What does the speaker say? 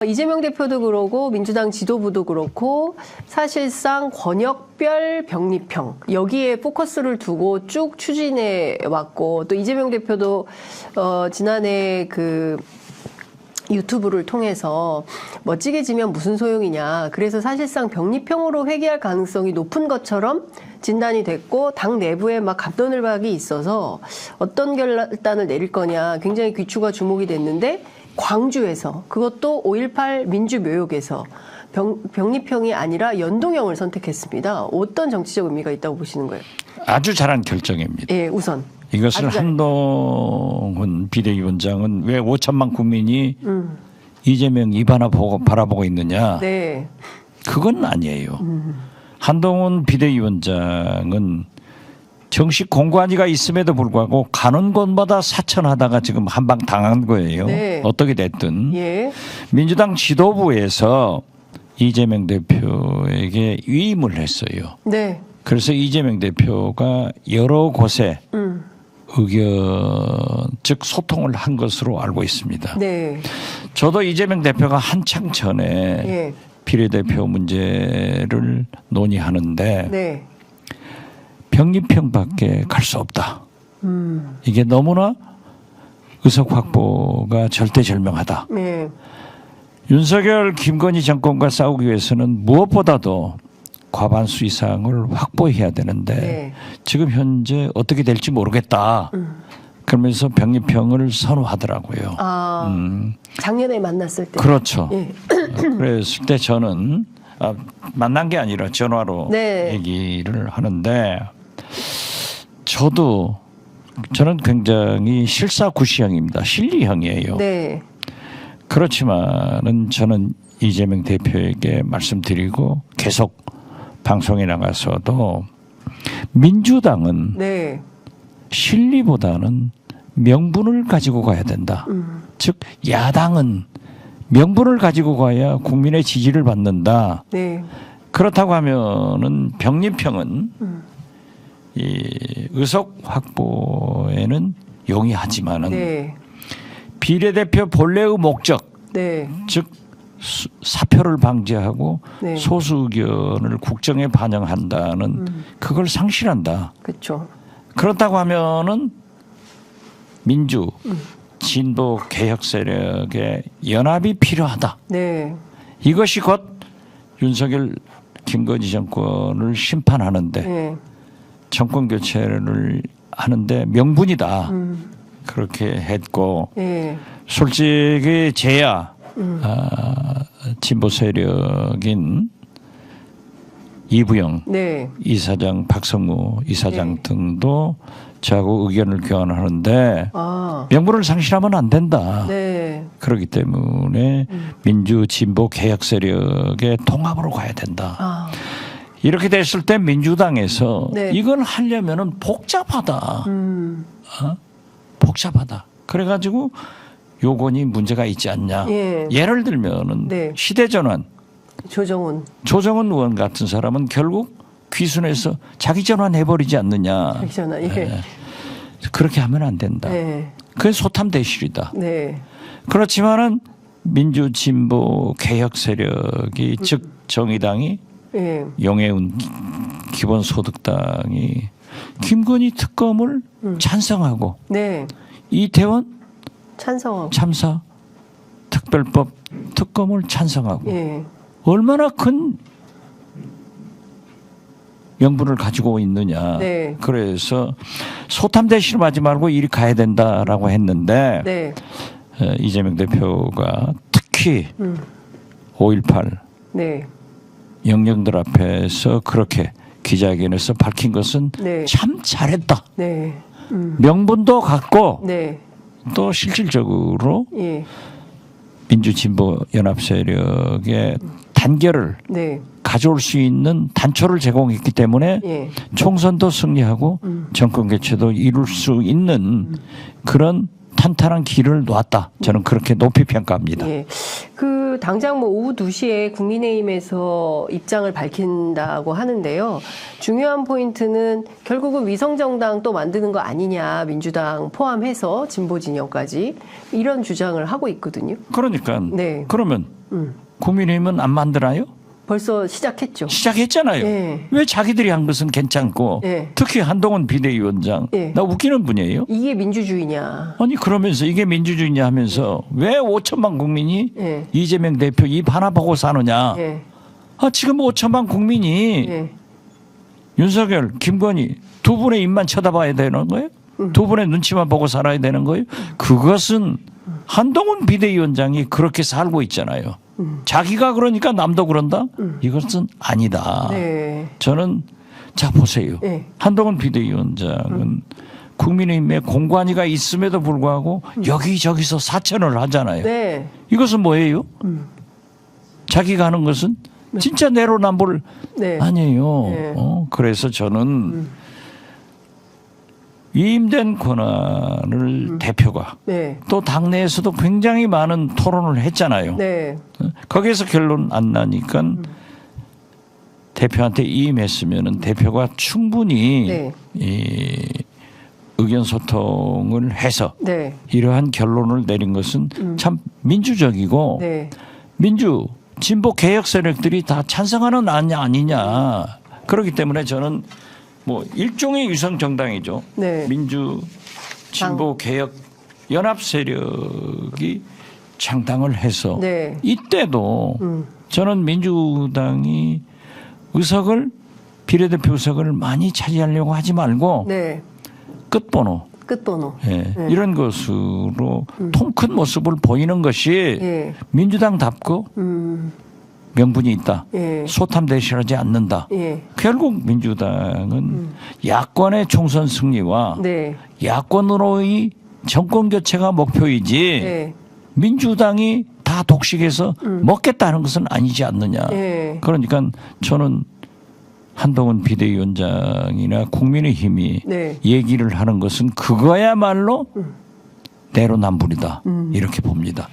이재명 대표도 그러고 민주당 지도부도 그렇고 사실상 권역별 병립형 여기에 포커스를 두고 쭉 추진해 왔고, 또 이재명 대표도 지난해 그 유튜브를 통해서 멋지게 지면 무슨 소용이냐, 그래서 사실상 병립형으로 회귀할 가능성이 높은 것처럼 진단이 됐고, 당 내부에 막 갑론을박이 있어서 어떤 결단을 내릴 거냐 굉장히 귀추가 주목이 됐는데, 광주에서, 그것도 5.18 민주묘역에서 병립형이 아니라 연동형을 선택했습니다. 어떤 정치적 의미가 있다고 보시는 거예요? 아주 잘한 결정입니다. 예, 우선 이것을 한동훈 비대위원장은 왜 5천만 국민이 이재명 입 하나 바라보고 있느냐? 네. 그건 아니에요. 한동훈 비대위원장은 정식 공관위가 있음에도 불구하고 가는 곳마다 사천하다가 지금 한방 당한 거예요. 네. 어떻게 됐든. 예. 민주당 지도부에서 이재명 대표에게 위임을 했어요. 네. 그래서 이재명 대표가 여러 곳에 의견, 즉 소통을 한 것으로 알고 있습니다. 네. 저도 이재명 대표가 한창 전에 예. 비례대표 문제를 논의하는데 네. 병립형밖에 갈 수 없다. 이게 너무나 의석 확보가 절대절명하다. 네. 윤석열, 김건희 정권과 싸우기 위해서는 무엇보다도 과반수 이상을 확보해야 되는데 네. 지금 현재 어떻게 될지 모르겠다. 그러면서 병립형을 선호하더라고요. 작년에 만났을 때. 그렇죠. 예. 그랬을 때 저는 만난 게 아니라 전화로 네. 얘기를 하는데, 저는 굉장히 실사구시형입니다. 실리형이에요. 네. 그렇지만은 저는 이재명 대표에게 말씀드리고 계속 방송에 나가서도 민주당은 네. 실리보다는 명분을 가지고 가야 된다. 즉 야당은 명분을 가지고 가야 국민의 지지를 받는다. 네. 그렇다고 하면은 병립형은 이 의석 확보에는 용이하지만은 네. 비례대표 본래의 목적, 네. 즉 사표를 방지하고 네. 소수 의견을 국정에 반영한다는 그걸 상실한다. 그렇죠. 그렇다고 하면은 민주, 진보 개혁 세력의 연합이 필요하다. 네. 이것이 곧 윤석열, 김건희 정권을 심판하는데 네. 정권 교체를 하는데 명분이다. 그렇게 했고, 네. 솔직히 제야 진보 세력인 이부영 네. 이사장, 박성무 이사장 네. 등도 저하고 의견을 교환하는데 명분을 상실하면 안 된다. 네. 그렇기 때문에 민주, 진보, 개혁 세력의 통합으로 가야 된다. 이렇게 됐을 때 민주당에서 네. 이건 하려면은 복잡하다. 복잡하다. 그래가지고 요건이 문제가 있지 않냐. 예. 예를 들면은 네. 시대전환. 조정훈 의원 같은 사람은 결국 귀순해서 자기 전환해버리지 않느냐. 전화. 예. 네. 그렇게 하면 안 된다. 네. 그게 소탐대실이다. 네. 그렇지만은 민주, 진보, 개혁 세력이 즉 정의당이 예. 용해운 기본소득당이 김건희 특검을 찬성하고 네. 이태원 찬성하고. 참사 특별법 특검을 찬성하고 예. 얼마나 큰 명분을 가지고 있느냐. 네. 그래서 소탐대실을 하지 말고 이리 가야 된다라고 했는데 네. 이재명 대표가 특히 5.18 네. 영령들 앞에서 그렇게 기자회견에서 밝힌 것은 네. 참 잘했다. 네. 명분도 갖고 네. 또 실질적으로 예. 민주진보 연합 세력의 단결을 네. 가져올 수 있는 단초를 제공했기 때문에 예. 총선도 승리하고 정권 교체도 이룰 수 있는 그런 탄탄한 길을 놓았다. 저는 그렇게 높이 평가합니다. 예. 그 당장 뭐 오후 2시에 국민의힘에서 입장을 밝힌다고 하는데요. 중요한 포인트는 결국은 위성정당 또 만드는 거 아니냐, 민주당 포함해서 진보 진영까지 이런 주장을 하고 있거든요. 그러니까 네. 그러면 국민의힘은 안 만들어요? 벌써 시작했죠. 시작했잖아요. 네. 왜 자기들이 한 것은 괜찮고 네. 특히 한동훈 비대위원장 네. 나 웃기는 분이에요. 이게 민주주의냐. 아니 그러면서 이게 민주주의냐 하면서 왜 5천만 국민이 네. 이재명 대표 입 하나 보고 사느냐. 네. 아, 지금 5천만 국민이 네. 윤석열, 김건희 두 분의 입만 쳐다봐야 되는 거예요? 두 분의 눈치만 보고 살아야 되는 거예요? 그것은 한동훈 비대위원장이 그렇게 살고 있잖아요. 자기가 그러니까 남도 그런다? 이것은 아니다. 네. 저는 자 보세요. 네. 한동훈 비대위원장은 국민의힘에 공관위가 있음에도 불구하고 여기저기서 사천을 하잖아요. 네. 이것은 뭐예요? 자기가 하는 것은 진짜 내로남불 네. 아니에요. 네. 그래서 저는 위임된 권한을 대표가 네. 또 당내에서도 굉장히 많은 토론을 했잖아요. 네. 거기에서 결론 안 나니까 대표한테 이임했으면 대표가 충분히 네. 이 의견 소통을 해서 네. 이러한 결론을 내린 것은 참 민주적이고 네. 민주 진보 개혁 세력들이 다 찬성하는 아니냐. 그렇기 때문에 저는 뭐 일종의 유성 정당이죠. 네. 민주 진보 개혁 연합 세력이 창당을 해서 네. 이때도 저는 민주당이 의석을 비례대표 의석을 많이 차지하려고 하지 말고 네. 끝번호 끝번호. 예, 이런 것으로 통 큰 모습을 보이는 것이 예. 민주당답고 명분이 있다. 예. 소탐 대실하지 않는다. 예. 결국 민주당은 야권의 총선 승리와 네. 야권으로의 정권 교체가 목표이지 네. 민주당이 다 독식해서 먹겠다는 것은 아니지 않느냐. 네. 그러니까 저는 한동훈 비대위원장이나 국민의힘이 네. 얘기를 하는 것은 그거야말로 내로남불이다. 이렇게 봅니다.